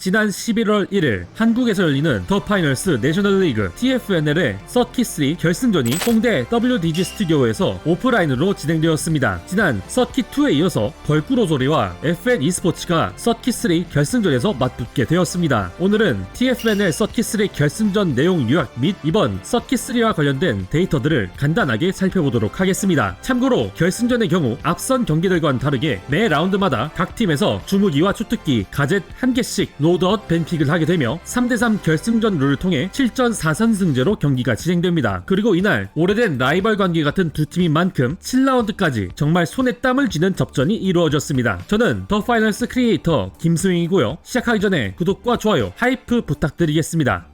지난 11월 1일 한국에서 열리는 더 파이널스 내셔널리그 TFNL의 서킷3 결승전이 홍대 WDG 스튜디오에서 오프라인으로 진행되었습니다. 지난 서킷2에 이어서 벌꾸로소리와 FN e스포츠가 서킷3 결승전에서 맞붙게 되었습니다. 오늘은 TFNL 서킷3 결승전 내용 요약 및 이번 서킷3와 관련된 데이터들을 간단하게 살펴보도록 하겠습니다. 참고로 결승전의 경우 앞선 경기들과는 다르게 매 라운드마다 각 팀에서 주무기와 주특기, 가젯 1개씩 로드아웃 밴픽을 하게 되며 3대3 결승전 룰을 통해 7전 4선승제로 경기가 진행됩니다. 그리고 이날 오래된 라이벌 관계 같은 두 팀인 만큼 7라운드까지 정말 손에 땀을 쥐는 접전이 이루어졌습니다. 저는 더 파이널스 크리에이터 김수영이고요. 시작하기 전에 구독과 좋아요, 하이프 부탁드리겠습니다.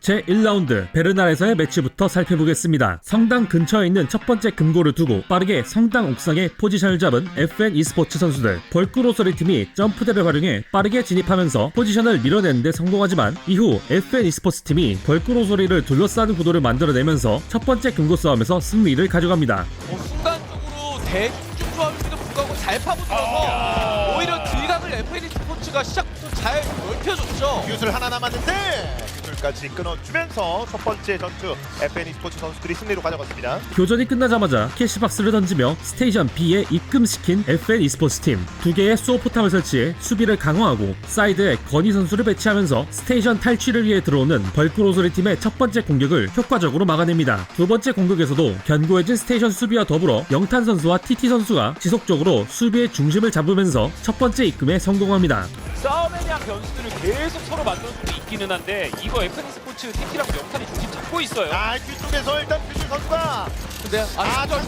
제1라운드 베르날에서의 매치부터 살펴보겠습니다. 성당 근처에 있는 첫 번째 금고를 두고 빠르게 성당 옥상에 포지션을 잡은 FN e스포츠 선수들. 벌꾸로소리 팀이 점프대를 활용해 빠르게 진입하면서 포지션을 밀어내는데 성공하지만 이후 FN e스포츠 팀이 벌꾸로소리를 둘러싸는 구도를 만들어내면서 첫 번째 금고 싸움에서 승리를 가져갑니다. 순간적으로 대중 조합임에도 불구하고 잘 파고들어서 오히려 딜각을 FN e스포츠가 시작부터 잘 넓혀줬죠. 슛을 하나 남았는데 슛까지 끊어주면서 첫 번째 전투 FN e스포츠 선수들이 승리로 가져갔습니다. 교전이 끝나자마자 캐시박스를 던지며 스테이션 B에 입금시킨 FN e스포츠 팀. 두 개의 수호포탑을 설치해 수비를 강화하고 사이드에 건희 선수를 배치하면서 스테이션 탈취를 위해 들어오는 벌꾸로소리 팀의 첫 번째 공격을 효과적으로 막아냅니다. 두 번째 공격에서도 견고해진 스테이션 수비와 더불어 영탄 선수와 TT 선수가 지속적으로 수비의 중심을 잡으면서 첫 번째 입금에 성공합니다. 싸움에 대한 변수들을 계속 서로 만들어주고 있기는 한데 이거 FN e스포츠 TT랑 명탄이 중심 잡고 있어요. 뒤쪽에서 일단 퓨즈 선수가 근데 장전!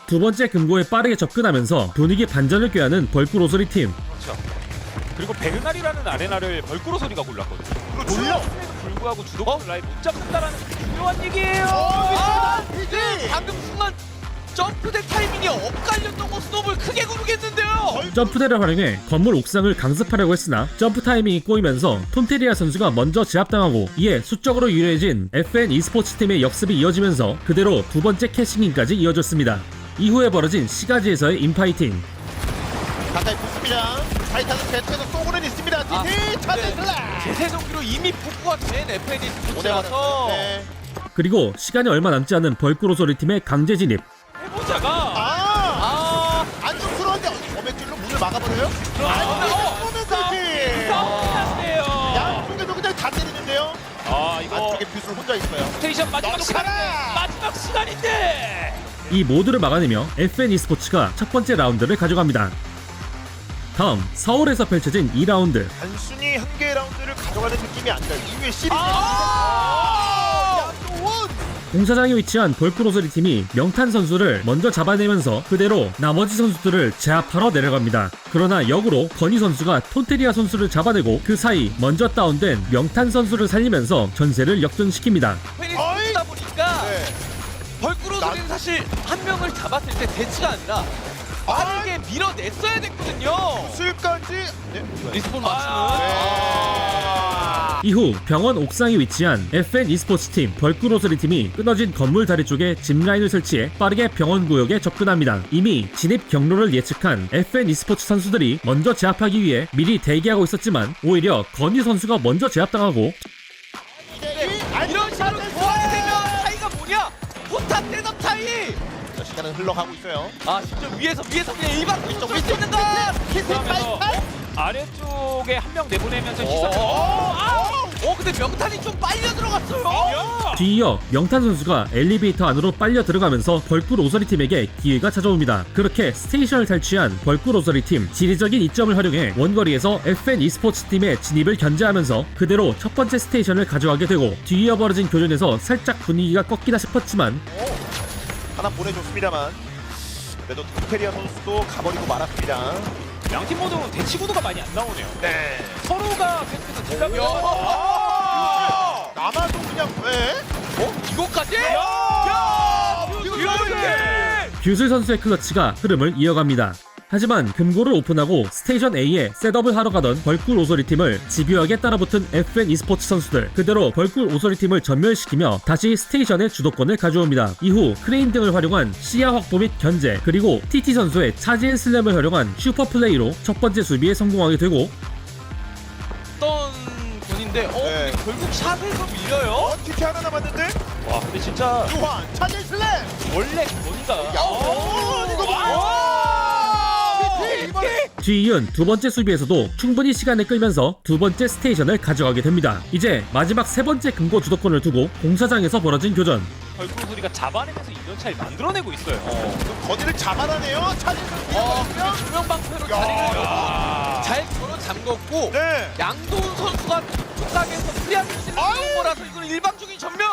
두 번째 금고에 빠르게 접근하면서 분위기 반전을 꾀하는 벌꾸로소리 팀. 그렇죠. 그리고 베르날이라는 아레나를 벌꾸로소리가 골랐거든요. 그렇죠. 골랐음에도 불구하고 주도권을 아예 못 잡는다라는 게 중요한 얘기예요. 네, 방금 순간 점프대 타이밍이 엇갈렸던 거 스톱을 크게 구르겠는데요. 점프대를 활용해 건물 옥상을 강습하려고 했으나 점프 타이밍이 꼬이면서 톤테리아 선수가 먼저 제압당하고 이에 수적으로 유리해진 FN e스포츠 팀의 역습이 이어지면서 그대로 두 번째 캐싱인까지 이어졌습니다. 이후에 벌어진 시가지에서의 인파이팅. 가까이 붙습니다. 타이탄은 계속해서 쏘고는 있습니다. TT 차제슬라. 제세 정기로 이미 복구가 된 FN e스포츠라서 그리고 시간이 얼마 남지 않은 벌꾸로소리 팀의 강제 진입. 해보자가 안쪽으로한데 어맥줄로 문을 막아버려요? 싸움이네요. 양쪽에도 그냥 다 때리는데요. 이거 안쪽에 퓨즈를 혼자 있어요. 스테이션 마지막 시간인데 이 모두를 막아내며 FN e스포츠가 첫 번째 라운드를 가져갑니다. 다음 서울에서 펼쳐진 2라운드. 단순히 한 개의 라운드를 가져가는 느낌이 아니라 이후에 시리즈 공사장에 위치한 벌꾸로소리 팀이 명탄 선수를 먼저 잡아내면서 그대로 나머지 선수들을 제압하러 내려갑니다. 그러나 역으로 건희 선수가 톤테리아 선수를 잡아내고 그 사이 먼저 다운된 명탄 선수를 살리면서 전세를 역전시킵니다. FN e스포츠다 보니까 벌꾸로소리는 사실 한 명을 잡았을 때 대치가 아니라 빠르게 밀어냈어야 됐거든요. 술까지 리스폰 맞추는. 이후 병원 옥상에 위치한 FN e스포츠 팀 벌꾸로소리 팀이 끊어진 건물 다리 쪽에 짚라인을 설치해 빠르게 병원 구역에 접근합니다. 이미 진입 경로를 예측한 FN e스포츠 선수들이 먼저 제압하기 위해 미리 대기하고 있었지만 오히려 건희 선수가 먼저 제압당하고 이런 식으로 교환이 되면 차이가 뭐냐? 포탑 셋업 차이! 시간은 흘러가고 있어요. 심지어 위에서 그냥 일반 쏠 수 있는 건! 그러면서 아래쪽에 한 명 내보내면서 시선. 근데 명탄이 좀 빨려 들어갔어요! 뒤이어 명탄 선수가 엘리베이터 안으로 빨려 들어가면서 벌꾸로소리 팀에게 기회가 찾아옵니다. 그렇게 스테이션을 탈취한 벌꾸로소리 팀 지리적인 이점을 활용해 원거리에서 FN e스포츠 팀의 진입을 견제하면서 그대로 첫 번째 스테이션을 가져가게 되고 뒤이어 벌어진 교전에서 살짝 분위기가 꺾이나 싶었지만 하나 보내줬습니다만 그래도 톤테리아 선수도 가버리고 말았습니다. 양팀 모두 대치 구도가 많이 안 나오네요. 네. 서로가 계속해서 딜각을 남아도 그냥 왜? 이거까지? 이렇게 뷰슬 선수의 클러치가 흐름을 이어갑니다. 하지만 금고를 오픈하고 스테이션 A에 셋업을 하러 가던 벌꿀 오소리 팀을 집요하게 따라붙은 FN e스포츠 선수들, 그대로 벌꿀 오소리 팀을 전멸시키며 다시 스테이션의 주도권을 가져옵니다. 이후 크레인 등을 활용한 시야 확보 및 견제, 그리고 TT 선수의 차지앤 슬램을 활용한 슈퍼 플레이로 첫 번째 수비에 성공하게 되고, 어떤 군인데 네. 근데 결국 샷에서 밀려요. TT 하나 남았는데 와 근데 진짜 유환 차지 슬램. 원래 권위가 이거 이번에 뒤이은 두 번째 수비에서도 충분히 시간을 끌면서 두 번째 스테이션을 가져가게 됩니다. 이제 마지막 세 번째 금고 주도권을 두고 공사장에서 벌어진 교전. 벌꿀 소리가 잡아내면서 이런 차를 만들어내고 있어요. 거리를 잡아라네요. 차지 슬램. 조명방패로 야. 자리를 잘 걸어 잠궜고 네. 양도훈 선수가 촉각에서 프리한 위치를 나온 거라서 이건 일방적인 전멸.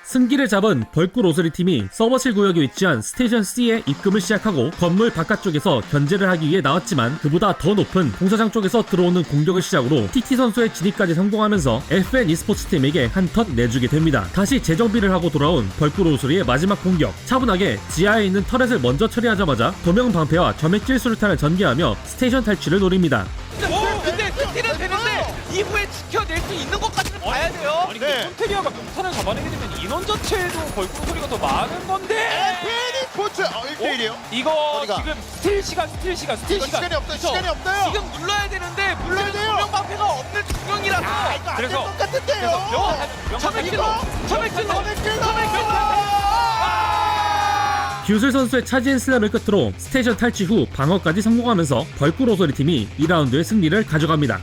승기를 잡은 벌꿀 오소리 팀이 서버실 구역에 위치한 스테이션 C에 입금을 시작하고 건물 바깥쪽에서 견제를 하기 위해 나왔지만 그보다 더 높은 공사장 쪽에서 들어오는 공격을 시작으로 TT 선수의 진입까지 성공하면서 FN e스포츠 팀에게 한 턴 내주게 됩니다. 다시 재정비를 하고 돌아온 벌꿀 오소리의 마지막 공격, 차분하게 지하에 있는 터렛을 먼저 처리하자마자 도명 방패와 점액질 수류탄을 전개하며 스테이션 탈취를 노립니다. 근데 스틸은 되는데 이후에 지켜낼 수 있는 것까지는 봐야 돼요. 아니 네. 근데 폰테리아가 명탄을 잡아내게 되면 인원 자체도 벌꿀 소리가 더 많은 건데 에페니 스포츠 1대1이에요. 이거 머리가. 지금 스틸 시간 시간이 없어요. 그쵸? 시간이 없어요. 지금 눌러야 되는데 눌러야 돼요. 조명방패가 없는 중경이라서 이거 안될 그래서- 것 같은데요. 점액질로 뷰슬 선수의 차지앤 슬램을 끝으로 스테이션 탈취 후 방어까지 성공하면서 벌꿀 오소리 팀이 2라운드의 승리를 가져갑니다.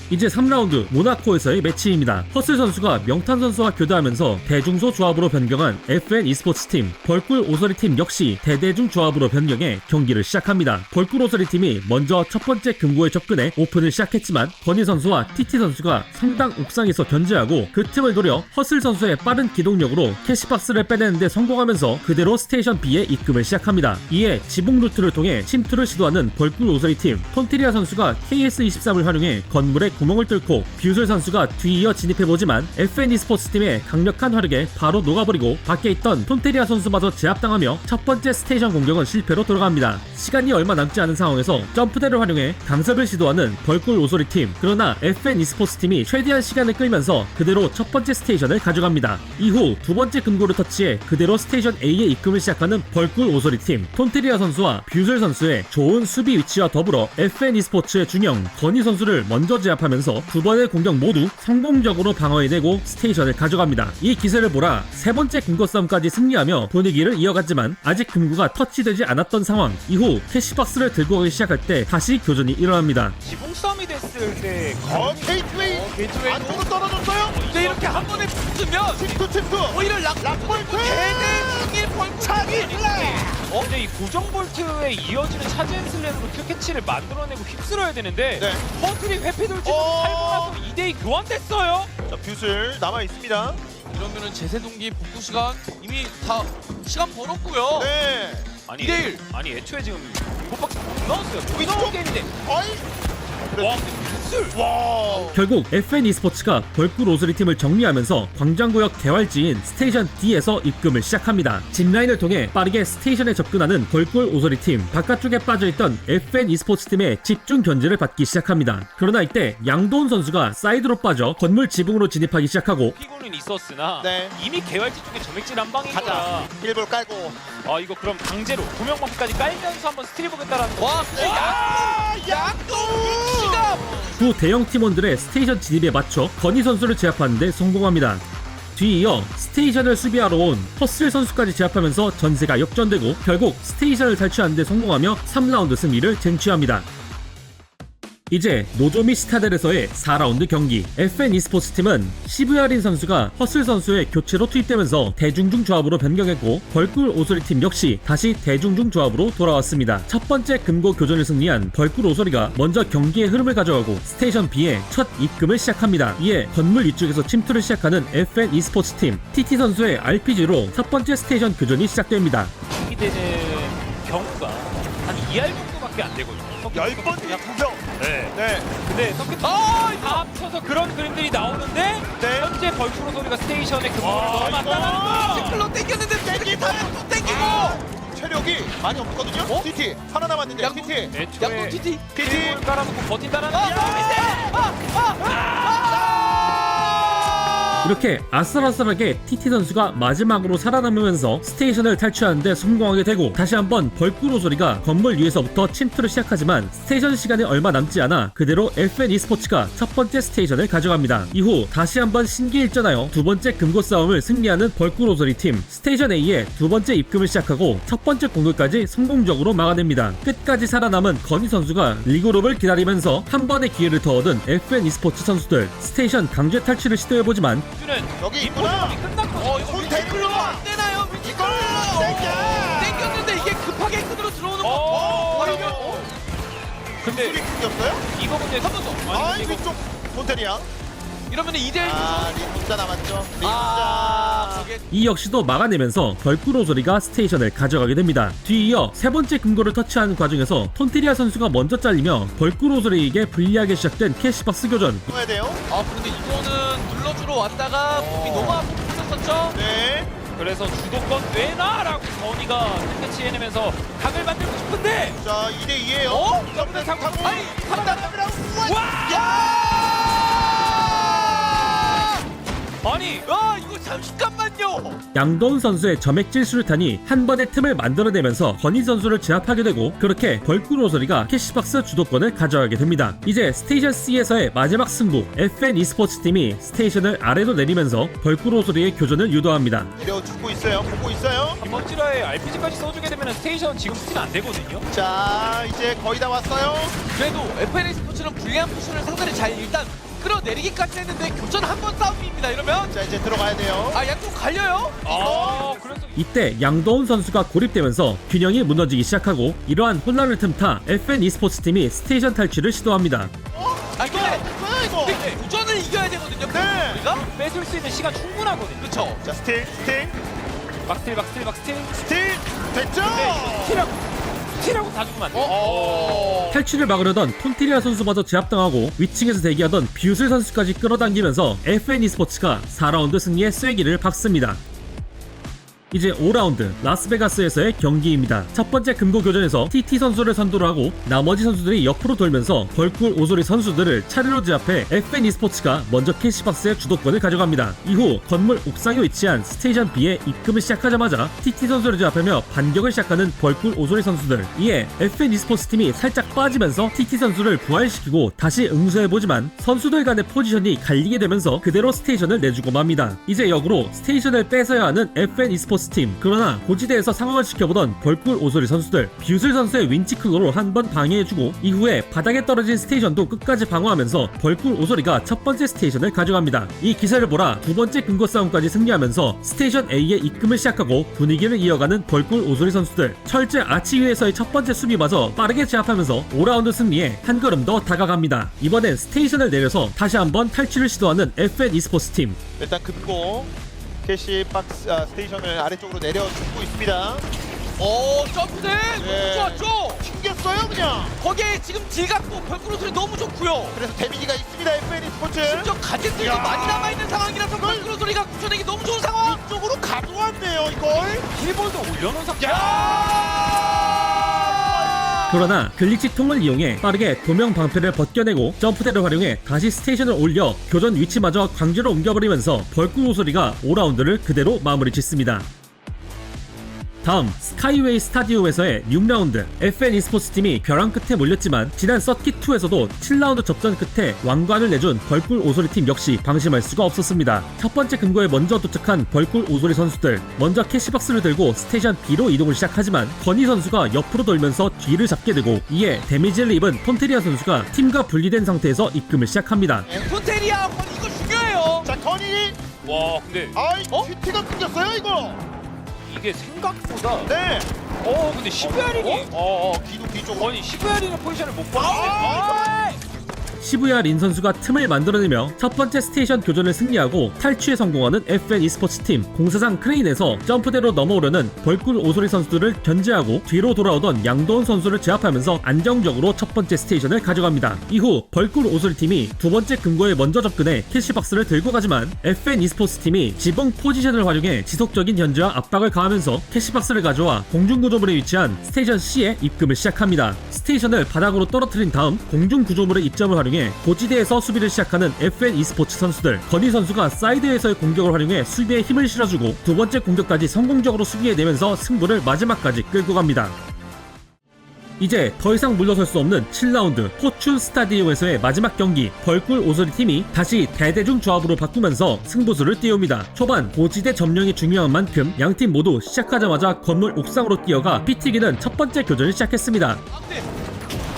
이제 3라운드 모나코에서의 매치입니다. 허슬 선수가 명탄 선수와 교대하면서 대중소 조합으로 변경한 FN e스포츠 팀, 벌꿀 오소리 팀 역시 대대중 조합으로 변경해 경기를 시작합니다. 벌꿀 오소리 팀이 먼저 첫 번째 금고에 접근해 오픈을 시작했지만 건희 선수와 TT 선수가 상당 옥상에서 견제하고 그 틈을 노려 허슬 선수의 빠른 기동력으로 캐시박스를 빼내는데 성공하면서 그대로 스테이션 B에 입금을 시작합니다. 이에 지붕 루트를 통해 침투를 시도하는 벌꿀 오소리 팀, 폰테리아 선수가 KS-23을 활용해 건물에 구멍을 뚫고 뷰슬 선수가 뒤이어 진입해보지만 FN e스포츠 팀의 강력한 화력에 바로 녹아버리고 밖에 있던 폰테리아 선수마저 제압당하며 첫 번째 스테이션 공격은 실패로 돌아갑니다. 시간이 얼마 남지 않은 상황에서 점프대를 활용해 강습을 시도하는 벌꿀 오소리 팀, 그러나 FN e스포츠 팀이 최대한 시간을 끌면서 그대로 첫 번째 스테이션을 가져갑니다. 이후 두 번째 금고를 터치해 그대로 스테이션 A에 입금을 시작하는 벌꿀 오소리 팀, 폰테리아 선수와 뷰슬 선수의 좋은 수비 위치와 더불어 FN e스포츠의 중형 건희 선수를 먼저 제압하면서 두 번의 공격 모두 성공적으로 방어해내고 스테이션을 가져갑니다. 이 기세를 보라 세 번째 금고 싸움까지 승리하며 분위기를 이어갔지만 아직 금고가 터치되지 않았던 상황. 이후 캐시박스를 들고 가기 시작할 때 다시 교전이 일어납니다. 지붕 싸움이 됐을 때 게이트웨이 게이트웨이도 안쪽으로 떨어졌어요. 근데 이렇게 한 번에 붙으면 침투. 오히려 락볼트 대대중의 벌꿀 차기 슬램. 근데 이 고정 볼트에 이어지는 차지앤 슬램으로 킬캐치를 만들어내고 휩쓸어야 되는데 네. 허슬이 회피 돌진으로 살고 나서 2대2 교환됐어요. 자, 뷰슬 남아 있습니다. 이러면은 제세동기 복구 시간 이미 다 시간 벌었고요. 네. 아니 2대1. 아니 애초에 지금 이것밖에 못 나왔어요. 위쪽? 위쪽 게임인데 어이. 와 와. 결국 FN e스포츠가 벌꿀 오소리 팀을 정리하면서 광장구역 개활지인 스테이션 D에서 입금을 시작합니다. 짚라인을 통해 빠르게 스테이션에 접근하는 벌꿀 오소리 팀, 바깥쪽에 빠져있던 FN e스포츠 팀의 집중 견제를 받기 시작합니다. 그러나 이때 양도훈 선수가 사이드로 빠져 건물 지붕으로 진입하기 시작하고 피고는 있었으나 네. 이미 개활지 쪽에 점액질 한 방인 가자. 거야. 일볼 깔고. 아 이거 그럼 강제로 구명방패까지 깔면서 한번 스틸 보겠다라는 거. 와, 양도 위치가 두 대형 팀원들의 스테이션 진입에 맞춰 건희 선수를 제압하는데 성공합니다. 뒤이어 스테이션을 수비하러 온 허슬 선수까지 제압하면서 전세가 역전되고 결국 스테이션을 탈취하는 데 성공하며 3라운드 승리를 쟁취합니다. 이제 노조미 시타델에서의 4라운드 경기. FN e스포츠 팀은 시브야린 선수가 허슬 선수의 교체로 투입되면서 대중중 조합으로 변경했고 벌꿀 오소리 팀 역시 다시 대중중 조합으로 돌아왔습니다. 첫 번째 금고 교전을 승리한 벌꿀 오소리가 먼저 경기의 흐름을 가져가고 스테이션 B에 첫 입금을 시작합니다. 이에 건물 위쪽에서 침투를 시작하는 FN e스포츠 팀, TT 선수의 RPG로 첫 번째 스테이션 교전이 시작됩니다. 이 되는 경우가 한 2할 정도밖에 안 되거든요. 10번째 구경. 네. 네. 근데 서킷 다 합쳐서 그런 그림들이 나오는데 네. 현재 벌프로 소리가 스테이션에 금고를 와, 넣어놨다는 거. 태클로 땡겼는데 땡기고 또 땡기고 체력이 많이 없거든요. TT 하나 남았는데 양궁. TT. 양궁 애초에 TT. TT 깔아놓고 버틴다는 이렇게 아슬아슬하게 TT 선수가 마지막으로 살아남으면서 스테이션을 탈취하는데 성공하게 되고, 다시 한번 벌꿀 오소리가 건물 위에서부터 침투를 시작하지만 스테이션 시간이 얼마 남지 않아 그대로 FN e스포츠가 첫 번째 스테이션을 가져갑니다. 이후 다시 한번 신기일전하여 두 번째 금고 싸움을 승리하는 벌꿀 오소리 팀, 스테이션 A에 두 번째 입금을 시작하고 첫 번째 공격까지 성공적으로 막아냅니다. 끝까지 살아남은 건희 선수가 리그룹을 기다리면서 한 번의 기회를 더 얻은 FN e스포츠 선수들, 스테이션 강제 탈취를 시도해보지만 주는 여기 있구나. 끝났거든요. 이거 손 위치클로 대물로 안 되나요? 위치클로 땡겼는데 이게 급하게 끈으로 들어오는 거. 이거 근데 수비 끊겼어요? 이거 근데 한 번 더. 아 아니 이거 위쪽 폰테리아. 이러면 2대1 리문자 남았죠. 그게 이 역시도 막아내면서 벌꿀 오소리가 스테이션을 가져가게 됩니다. 뒤이어 세 번째 금고를 터치하는 과정에서 톤테리아 선수가 먼저 잘리며 벌꿀 오소리에게 불리하게 시작된 캐시박스 교전. 해야 돼요. 그런데 이거는 눌러주러 왔다가 몸이 너무 아프고 붙었었죠? 네. 그래서 주도권 내놔라고 건이가 택배치 해내면서 각을 만들고 싶은데 자 2대 2예요. 점대 타고 아니 상담합니다. 아니 이거 잠깐만요. 양도훈 선수의 점액질 수류탄이 한 번의 틈을 만들어내면서 건희 선수를 제압하게 되고, 그렇게 벌꿀 오소리가 캐시박스 주도권을 가져가게 됩니다. 이제 스테이션 C에서의 마지막 승부, FN e스포츠 팀이 스테이션을 아래로 내리면서 벌꿀 오소리의 교전을 유도합니다. 내려주고 있어요. 보고 있어요. 이번지라에 RPG까지 써주게 되면 스테이션 지금 스틸 안 되거든요. 자 이제 거의 다 왔어요. 그래도 FN 스포츠는 불리한 포션을 상대를 잘 일단 끌어내리기까지 했는데 교전 한 번 싸움입니다. 이러면 자 이제 들어가야 돼요. 양쪽 갈려요? 그래서 이때 양도훈 선수가 고립되면서 균형이 무너지기 시작하고, 이러한 혼란을 틈타 FN e스포츠 팀이 스테이션 탈취를 시도합니다. 근데 뭐야 이거? 교전을 이겨야 되거든요. 네. 우리가 뺏을 수 있는 시간 충분하거든요. 그렇죠. 자 스틸 막스틸 됐죠? 스틸하고 다 죽으면 안 돼. 탈취를 막으려던 톤티리아 선수마저 제압당하고 위층에서 대기하던 뷰슬 선수까지 끌어당기면서 FN e스포츠가 4라운드 승리의 쐐기를 박습니다. 이제 5라운드 라스베가스에서의 경기입니다. 첫 번째 금고 교전에서 TT 선수를 선두로 하고 나머지 선수들이 옆으로 돌면서 벌꿀 오소리 선수들을 차례로 제압해 FN e스포츠가 먼저 캐시박스의 주도권을 가져갑니다. 이후 건물 옥상에 위치한 스테이션 B에 입금을 시작하자마자 TT 선수를 제압하며 반격을 시작하는 벌꿀 오소리 선수들. 이에 FN e스포츠 팀이 살짝 빠지면서 TT 선수를 부활시키고 다시 응수해보지만 선수들 간의 포지션이 갈리게 되면서 그대로 스테이션을 내주고 맙니다. 이제 역으로 스테이션을 뺏어야 하는 FN e스포츠 팀. 그러나 고지대에서 상황을 지켜보던 벌꿀 오소리 선수들, 뷰슬 선수의 윈치클로로 한 번 방해해주고 이후에 바닥에 떨어진 스테이션도 끝까지 방어하면서 벌꿀 오소리가 첫 번째 스테이션을 가져갑니다. 이 기세를 보라 두 번째 금고 싸움까지 승리하면서 스테이션 A의 입금을 시작하고 분위기를 이어가는 벌꿀 오소리 선수들. 철제 아치 위에서의 첫 번째 수비마저 빠르게 제압하면서 5라운드 승리에 한 걸음 더 다가갑니다. 이번엔 스테이션을 내려서 다시 한번 탈취를 시도하는 FN e스포츠 팀. 일단 금고 캐시 박스 스테이션을 아래쪽으로 내려주고 있습니다. 점프대 네. 좋았죠? 튕겼어요 그냥. 거기에 지금 질 갖고 벌꿀 소리 너무 좋고요. 그래서 데미지가 있습니다 FN e스포츠. 심지어 가진들도 야. 많이 남아있는 상황이라서 벌꿀 소리가 구천하기 너무 좋은 상황. 이쪽으로 가져왔네요 이걸. 킬볼도 올려놓은 상태. 그러나 글리치 통을 이용해 빠르게 도명 방패를 벗겨내고 점프대를 활용해 다시 스테이션을 올려 교전 위치마저 강제로 옮겨버리면서 벌꿀 오소리가 5라운드를 그대로 마무리 짓습니다. 다음 스카이웨이 스타디움에서의 6라운드. FN e스포츠 팀이 벼랑 끝에 몰렸지만 지난 서킷2에서도 7라운드 접전 끝에 왕관을 내준 벌꿀 오소리 팀 역시 방심할 수가 없었습니다. 첫 번째 금고에 먼저 도착한 벌꿀 오소리 선수들, 먼저 캐시박스를 들고 스테이션 B로 이동을 시작하지만 건희 선수가 옆으로 돌면서 뒤를 잡게 되고, 이에 데미지를 입은 톤테리아 선수가 팀과 분리된 상태에서 입금을 시작합니다. 폰테리아 이거 중요해요. 자 건이. 와 근데 퀴티가 끊겼어요 이거. 이게 생각보다 네. 근데 시베아린이 뒤쪽으로. 아니 시베아린의 포지션을 못 봤는데 시부야 린 선수가 틈을 만들어내며 첫 번째 스테이션 교전을 승리하고 탈취에 성공하는 FN e스포츠 팀. 공사장 크레인에서 점프대로 넘어오려는 벌꿀 오소리 선수들을 견제하고 뒤로 돌아오던 양도훈 선수를 제압하면서 안정적으로 첫 번째 스테이션을 가져갑니다. 이후 벌꿀 오소리 팀이 두 번째 금고에 먼저 접근해 캐시박스를 들고 가지만 FN e스포츠 팀이 지붕 포지션을 활용해 지속적인 견제와 압박을 가하면서 캐시박스를 가져와 공중구조물에 위치한 스테이션 C에 입금을 시작합니다. 스테이션을 바닥으로 떨어뜨린 다음 공중구조물의 입점을 활용해 고지대에서 수비를 시작하는 FN e스포츠 선수들. 건희 선수가 사이드에서의 공격을 활용해 수비에 힘을 실어주고 두 번째 공격까지 성공적으로 수비해내면서 승부를 마지막까지 끌고 갑니다. 이제 더 이상 물러설 수 없는 7라운드 포춘 스타디움에서의 마지막 경기. 벌꿀 오소리 팀이 다시 대대중 조합으로 바꾸면서 승부수를 띄웁니다. 초반 고지대 점령이 중요한 만큼 양팀 모두 시작하자마자 건물 옥상으로 뛰어가 피 튀기는 첫 번째 교전을 시작했습니다. 아, 근데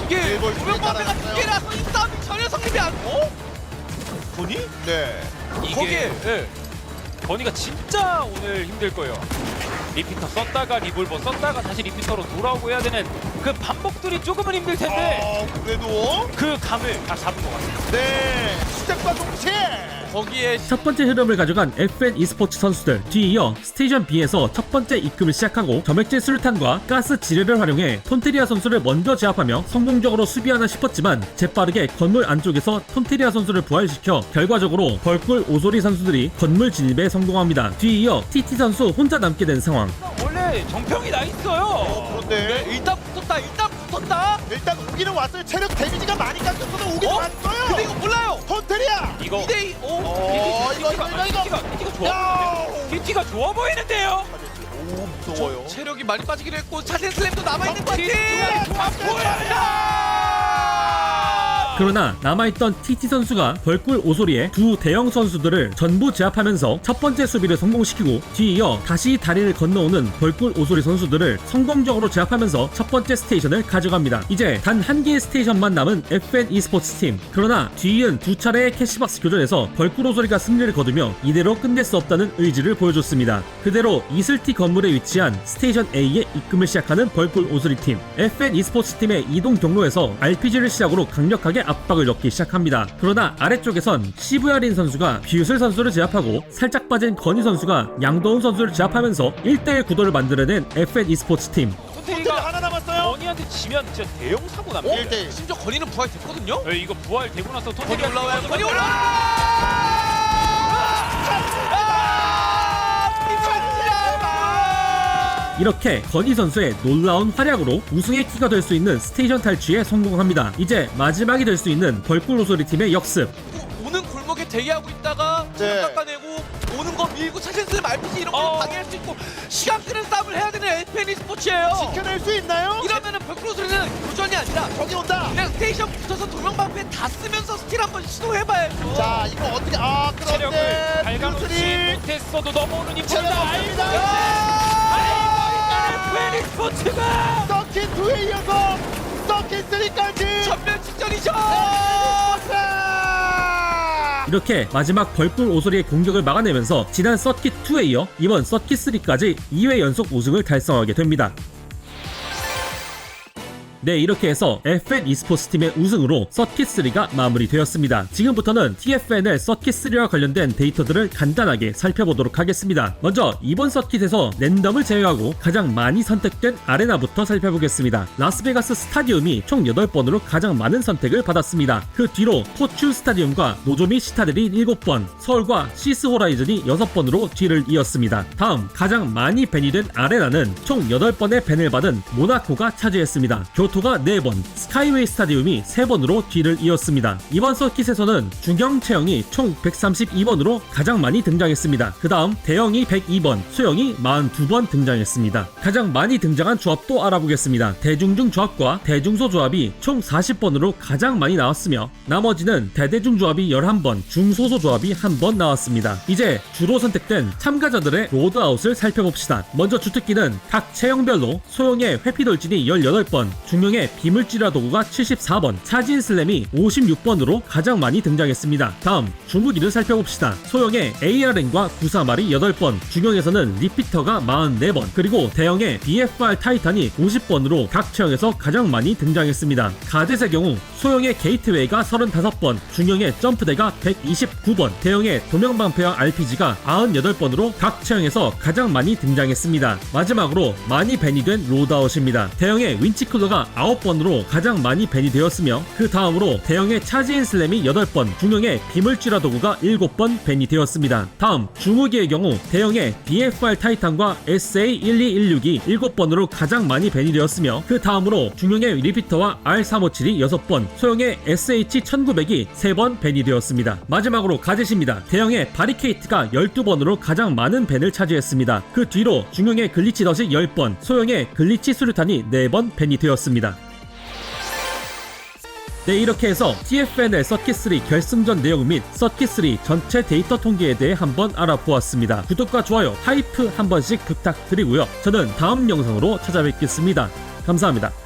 이게 우명범배가 두 개라서 이 싸움이 전혀 성립이 안. 돈이? 네. 거기에 건이가 진짜 오늘 힘들 거예요. 리피터 썼다가 리볼버 썼다가 다시 리피터로 돌아오고 해야 되는 그 반복들이 조금은 힘들 텐데 그래도 그 감을 다 잡은 것 같아요. 네. 시작과 동시에 거기에 첫 번째 흐름을 가져간 FN e스포츠 선수들. 뒤이어 스테이션 B에서 첫 번째 입금을 시작하고 점액질 수류탄과 가스 지뢰를 활용해 톤테리아 선수를 먼저 제압하며 성공적으로 수비하나 싶었지만 재빠르게 건물 안쪽에서 톤테리아 선수를 부활시켜 결과적으로 벌꿀 오소리 선수들이 건물 진입에 성공합니다. 뒤이어 TT 선수 혼자 남게 된 상황. 원래 정평이 나 있어요. 그런데 일단 붙었다. 일단 오기는 왔어요. 체력 데미지가 많이 깎였어도 오기는 왔어요. 근데 이거 몰라요. 턴테리아. 이거 2대2. 이거. 좋아. DT가 좋아 보이는데요. 오, 무서워요. 체력이 많이 빠지긴 했고 차세 슬램도 남아있는 것 같아. DT가 좋아 보여요. 그러나 남아있던 TT 선수가 벌꿀 오소리의 두 대형 선수들을 전부 제압하면서 첫 번째 수비를 성공시키고 뒤이어 다시 다리를 건너오는 벌꿀 오소리 선수들을 성공적으로 제압하면서 첫 번째 스테이션을 가져갑니다. 이제 단 한 개의 스테이션만 남은 FN e스포츠 팀. 그러나 뒤이은 두 차례의 캐시박스 교전에서 벌꿀 오소리가 승리를 거두며 이대로 끝낼 수 없다는 의지를 보여줬습니다. 그대로 이슬티 건물에 위치한 스테이션 A에 입금을 시작하는 벌꿀 오소리 팀. FN e스포츠 팀의 이동 경로에서 RPG를 시작으로 강력하게 압박을 넣기 시작합니다. 그러나 아래쪽에선 시부야린 선수가 뷰슬 선수를 제압하고 살짝 빠진 건희 선수가 양도훈 선수를 제압하면서 1대1 구도를 만들어낸 FN e스포츠 팀. 톤테리가 하나 남았어요. 건이한테 지면 진짜 대형 사고 납니다. 1대1. 심지어 건이는 부활됐거든요. 네, 이거 부활되고 나서 건이 톤테리가 올라와요. 건이 이렇게 건희 선수의 놀라운 활약으로 우승의 키가 될 수 있는 스테이션 탈취에 성공합니다. 이제 마지막이 될 수 있는 벌꿀 오소리 팀의 역습. 오는 골목에 대기하고 있다가 네. 깎아내고 오는 거 밀고 차세 슬램 RPG 이런 거 방해할 수 있고 시간 끄는 싸움을 해야 되는 FN e스포츠예요. 지켜낼 수 있나요? 이러면은 벌꿀 소리는 교전이 아니라 저기 온다. 그냥 스테이션 붙어서 도명방패 다 쓰면서 스틸 한번 시도해봐야죠. 자, 이거 어떻게 체력을 그런데 발가놓지 뷰슬이 못했어도 넘어오는 이 체력 볼다. 없습니다. FN e스포츠가 서킷 2에 이어서 서킷 3까지 전면 직전이죠. 이렇게 마지막 벌꿀 오소리의 공격을 막아내면서 지난 서킷 2에 이어 이번 서킷 3까지 2회 연속 우승을 달성하게 됩니다. 네, 이렇게 해서 FN e스포츠 팀의 우승으로 서킷3가 마무리되었습니다. 지금부터는 TFNL 서킷3와 관련된 데이터들을 간단하게 살펴보도록 하겠습니다. 먼저 이번 서킷에서 랜덤을 제외하고 가장 많이 선택된 아레나부터 살펴보겠습니다. 라스베가스 스타디움이 총 8번으로 가장 많은 선택을 받았습니다. 그 뒤로 포춘 스타디움과 노조미 시타델이 7번, 서울과 시스 호라이즌이 6번으로 뒤를 이었습니다. 다음 가장 많이 밴이 된 아레나는 총 8번의 밴을 받은 모나코가 차지했습니다. 교토가 4번, 스카이웨이 스타디움이 3번으로 뒤를 이었습니다. 이번 서킷에서는 중형 체형이 총 132번으로 가장 많이 등장했습니다. 그 다음 대형이 102번, 소형이 42번 등장했습니다. 가장 많이 등장한 조합도 알아보겠습니다. 대중중 조합과 대중소 조합이 총 40번으로 가장 많이 나왔으며 나머지는 대대중 조합이 11번, 중소소 조합이 1번 나왔습니다. 이제 주로 선택된 참가자들의 로드아웃을 살펴봅시다. 먼저 주특기는 각 체형별로 소형의 회피돌진이 18번, 중형 중령의 비물질화 도구가 74번, 차지인 슬램이 56번으로 가장 많이 등장했습니다. 다음 주무기를 살펴봅시다. 소형의 ARN과 구사말이 8번, 중형에서는 리피터가 44번, 그리고 대형의 BFR 타이탄이 50번으로 각 체형에서 가장 많이 등장했습니다. 가젯의 경우 소형의 게이트웨이가 35번, 중형의 점프대가 129번, 대형의 도명방패와 RPG가 98번으로 각 체형에서 가장 많이 등장했습니다. 마지막으로 많이 밴이 된 로드아웃입니다. 대형의 윈치쿨러가 9번으로 가장 많이 밴이 되었으며 그 다음으로 대형의 차지인 슬램이 8번, 중형의 비물질화 도구가 7번 밴이 되었습니다. 다음 주무기의 경우 대형의 BFR 타이탄과 SA12166이 7번으로 가장 많이 밴이 되었으며 그 다음으로 중형의 리피터와 R357이 6번, 소형의 SH1900이 3번 밴이 되었습니다. 마지막으로 가젯입니다. 대형의 바리케이트가 12번으로 가장 많은 밴을 차지했습니다. 그 뒤로 중형의 글리치 덫이 10번, 소형의 글리치 수류탄이 4번 밴이 되었습니다. 네, 이렇게 해서 TFNL 서킷3 결승전 내용 및 서킷3 전체 데이터 통계에 대해 한번 알아보았습니다. 구독과 좋아요, 하이프 한 번씩 부탁드리고요. 저는 다음 영상으로 찾아뵙겠습니다. 감사합니다.